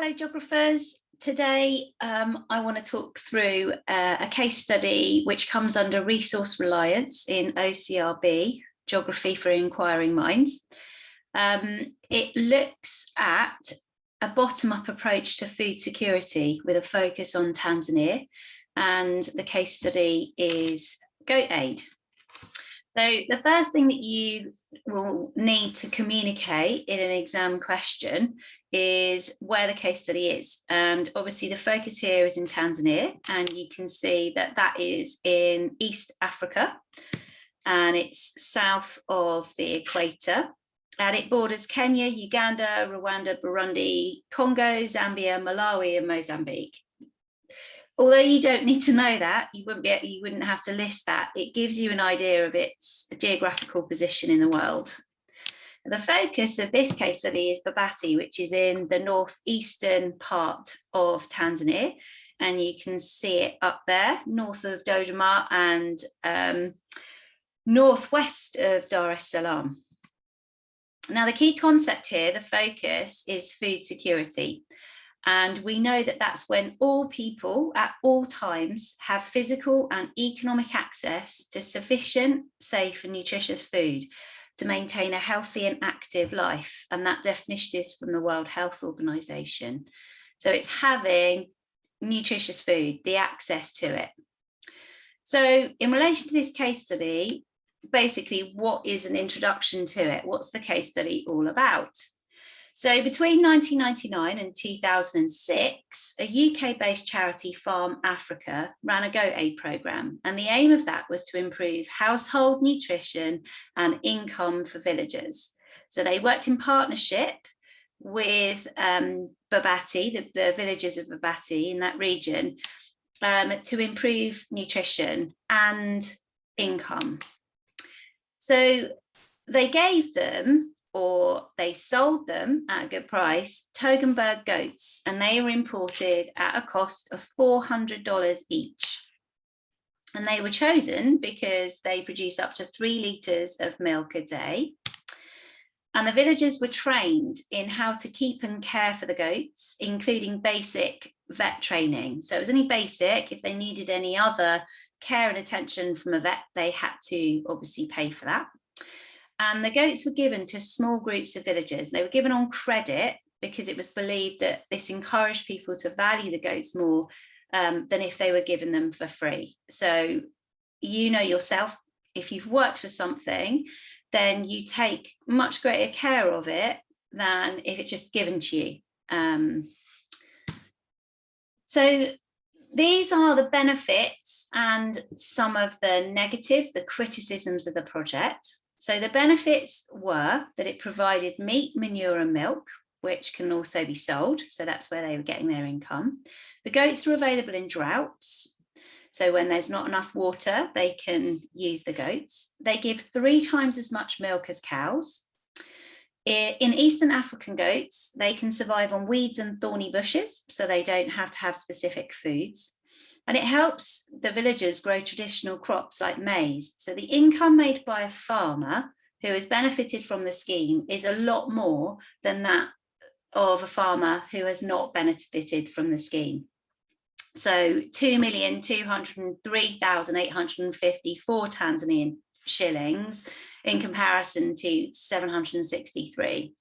Hello, geographers. Today, I want to talk through a case study which comes under Resource Reliance in OCR B Geography for Enquiring Minds. It looks at a bottom-up approach to food security with a focus on Tanzania, and the case study is Goat Aid. So the first thing that you will need to communicate in an exam question is where the case study is. And obviously the focus here is in Tanzania, and you can see that that is in East Africa, and it's south of the equator. And it borders Kenya, Uganda, Rwanda, Burundi, Congo, Zambia, Malawi, and Mozambique. Although you don't need to know that, you wouldn't have to list that. It gives you an idea of its geographical position in the world. The focus of this case study is Babati, which is in the northeastern part of Tanzania. And you can see it up there, north of Dodoma and northwest of Dar es Salaam. Now, the key concept here, the focus, is food security. And we know that that's when all people at all times have physical and economic access to sufficient, safe and nutritious food to maintain a healthy and active life. And that definition is from the World Health Organization. So it's having nutritious food, the access to it. So in relation to this case study, basically, what is an introduction to it? What's the case study all about? So between 1999 and 2006, a UK-based charity, Farm Africa, ran a goat aid programme. And the aim of that was to improve household nutrition and income for villagers. So they worked in partnership with Babati, the villagers of Babati in that region, to improve nutrition and income. So they gave them, or they sold them at a good price, Toggenburg goats, and they were imported at a cost of $400 each. And they were chosen because they produce up to 3 litres of milk a day. And the villagers were trained in how to keep and care for the goats, including basic vet training. So it was only basic. If they needed any other care and attention from a vet, they had to obviously pay for that. And the goats were given to small groups of villagers. They were given on credit because it was believed that this encouraged people to value the goats more than if they were given them for free. So you know yourself, if you've worked for something, then you take much greater care of it than if it's just given to you. So these are the benefits and some of the negatives, the criticisms of the project. So the benefits were that it provided meat, manure and milk, which can also be sold. So that's where they were getting their income. The goats are available in droughts. So when there's not enough water, they can use the goats. They give 3 times as much milk as cows. In Eastern African goats, they can survive on weeds and thorny bushes, so they don't have to have specific foods. And it helps the villagers grow traditional crops like maize. So the income made by a farmer who has benefited from the scheme is a lot more than that of a farmer who has not benefited from the scheme. So 2,203,854 Tanzanian shillings in comparison to 763.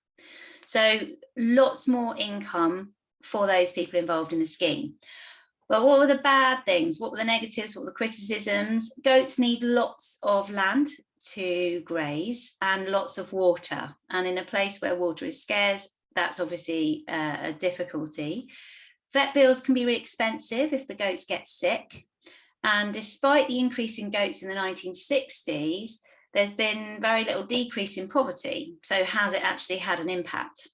So lots more income for those people involved in the scheme. But what were the bad things? What were the negatives? What were the criticisms? Goats need lots of land to graze and lots of water. And in a place where water is scarce, that's obviously a difficulty. Vet bills can be really expensive if the goats get sick. And despite the increase in goats in the 1960s, there's been very little decrease in poverty. So has it actually had an impact?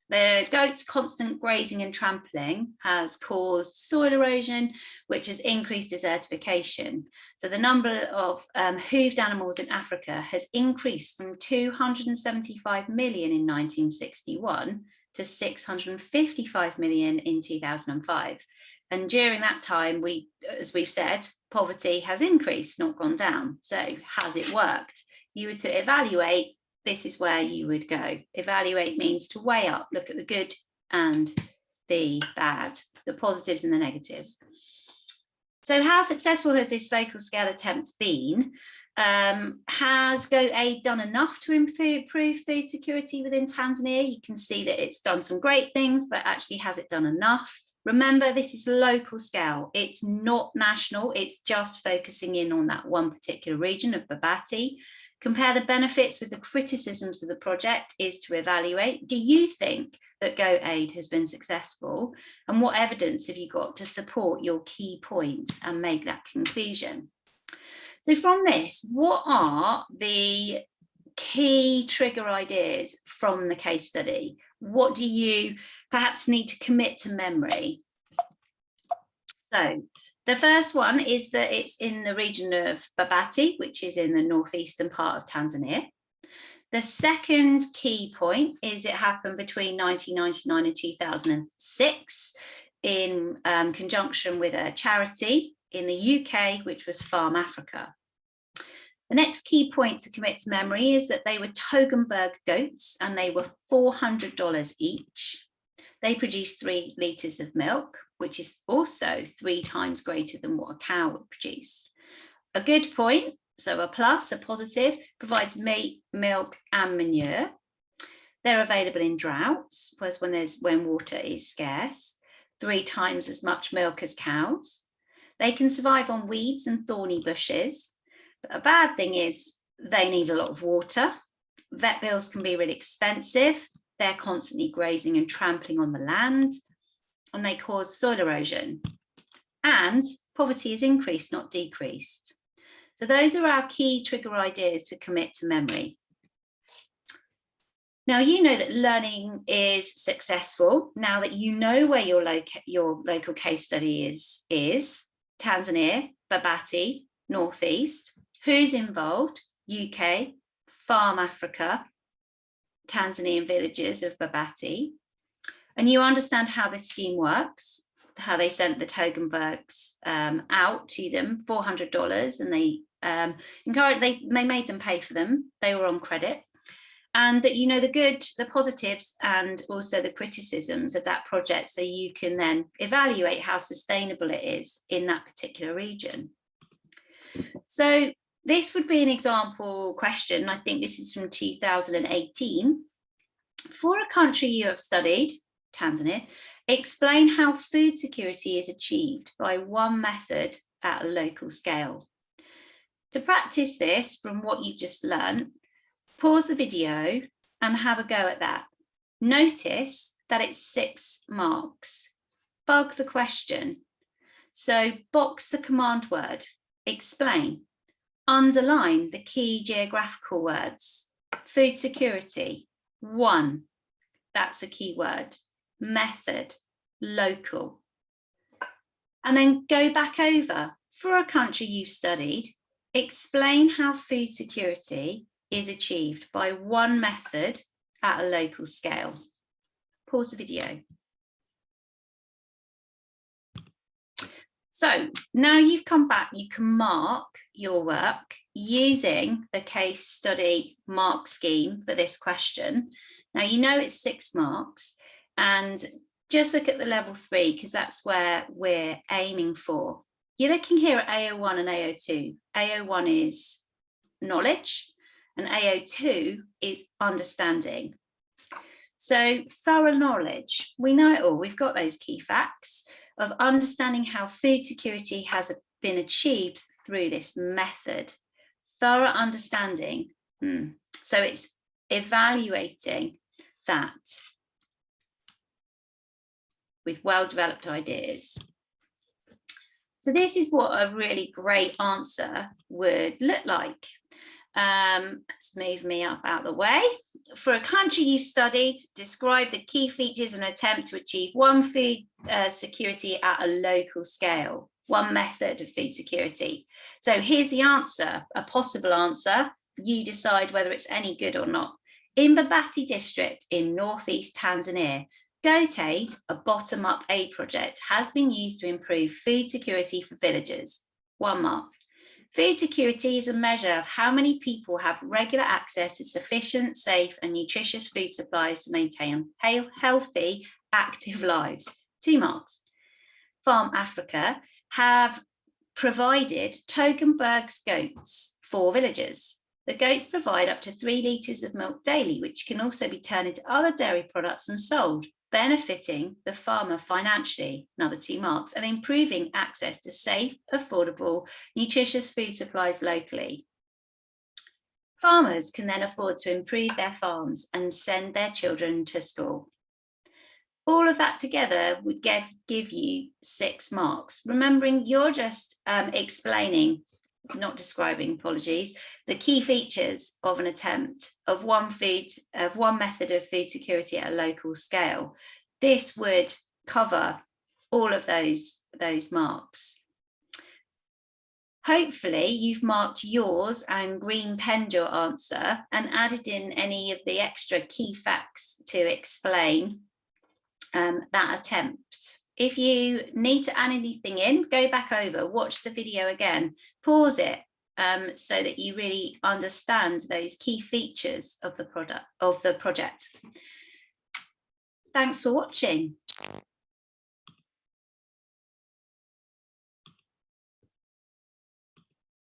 The goats' constant grazing and trampling has caused soil erosion, which has increased desertification. So the number of hooved animals in Africa has increased from 275 million in 1961 to 655 million in 2005. And during that time, as we've said, poverty has increased, not gone down. So has it worked? You were to evaluate, this is where you would go. Evaluate means to weigh up, look at the good and the bad, the positives and the negatives. So how successful has this local scale attempt been? Has Goat Aid done enough to improve food security within Tanzania? You can see that it's done some great things, but actually has it done enough? Remember, this is local scale. It's not national. It's just focusing in on that one particular region of Babati. Compare the benefits with the criticisms of the project is to evaluate. Do you think that Goat Aid has been successful? And what evidence have you got to support your key points and make that conclusion? So from this, what are the key trigger ideas from the case study? What do you perhaps need to commit to memory? So the first one is that it's in the region of Babati, which is in the northeastern part of Tanzania. The second key point is it happened between 1999 and 2006 in conjunction with a charity in the UK, which was Farm Africa. The next key point to commit to memory is that they were Toggenburg goats and they were $400 each. They produce 3 litres of milk, which is also 3 times greater than what a cow would produce. A good point, so a plus, a positive, provides meat, milk and manure. They're available in droughts, whereas when water is scarce, 3 times as much milk as cows. They can survive on weeds and thorny bushes. But a bad thing is they need a lot of water. Vet bills can be really expensive. They're constantly grazing and trampling on the land, and they cause soil erosion. And poverty has increased, not decreased. So those are our key trigger ideas to commit to memory. Now, you know that learning is successful. Now that you know where your local case study is Tanzania, Babati, Northeast. Who's involved? UK, Farm Africa, Tanzanian villages of Babati. And you understand how this scheme works, how they sent the Toggenburgs out to them, $400, and they made them pay for them. They were on credit. And that you know the good, the positives, and also the criticisms of that project, so you can then evaluate how sustainable it is in that particular region. So this would be an example question. I think this is from 2018. For a country you have studied, Tanzania, explain how food security is achieved by one method at a local scale. To practice this from what you've just learned, pause the video and have a go at that. Notice that it's 6 marks. Bug the question. So box the command word, explain, underline the key geographical words. Food security, 1, that's a key word. Method, local. And then go back over. For a country you've studied, explain how food security is achieved by one method at a local scale. Pause the video. So now you've come back, you can mark your work using the case study mark scheme for this question. Now you know it's 6 marks, and just look at the level 3 because that's where we're aiming for. You're looking here at AO1 and AO2. AO1 is knowledge and AO2 is understanding. So thorough knowledge, we know it all, we've got those key facts of understanding how food security has been achieved through this method. Thorough understanding, so it's evaluating that with well-developed ideas. So this is what a really great answer would look like. Let's move me up out of the way. For a country you've studied, describe the key features and attempt to achieve one food security at a local scale, one method of food security. So here's the answer, a possible answer. You decide whether it's any good or not. In Babati district in northeast Tanzania, Goat Aid, a bottom-up aid project, has been used to improve food security for villagers. 1 mark. Food security is a measure of how many people have regular access to sufficient, safe and nutritious food supplies to maintain healthy, active lives. 2 marks. Farm Africa have provided Togenberg's goats for villagers. The goats provide up to 3 litres of milk daily, which can also be turned into other dairy products and sold, benefiting the farmer financially, another 2 marks, and improving access to safe, affordable, nutritious food supplies locally. Farmers can then afford to improve their farms and send their children to school. All of that together would give you 6 marks. Remembering you're just explaining, not describing, apologies, the key features of an attempt of one method of food security at a local scale. This would cover all of those marks. Hopefully you've marked yours and green-penned your answer and added in any of the extra key facts to explain that attempt. If you need to add anything in, go back over, watch the video again, pause it so that you really understand those key features of the project. Thanks for watching.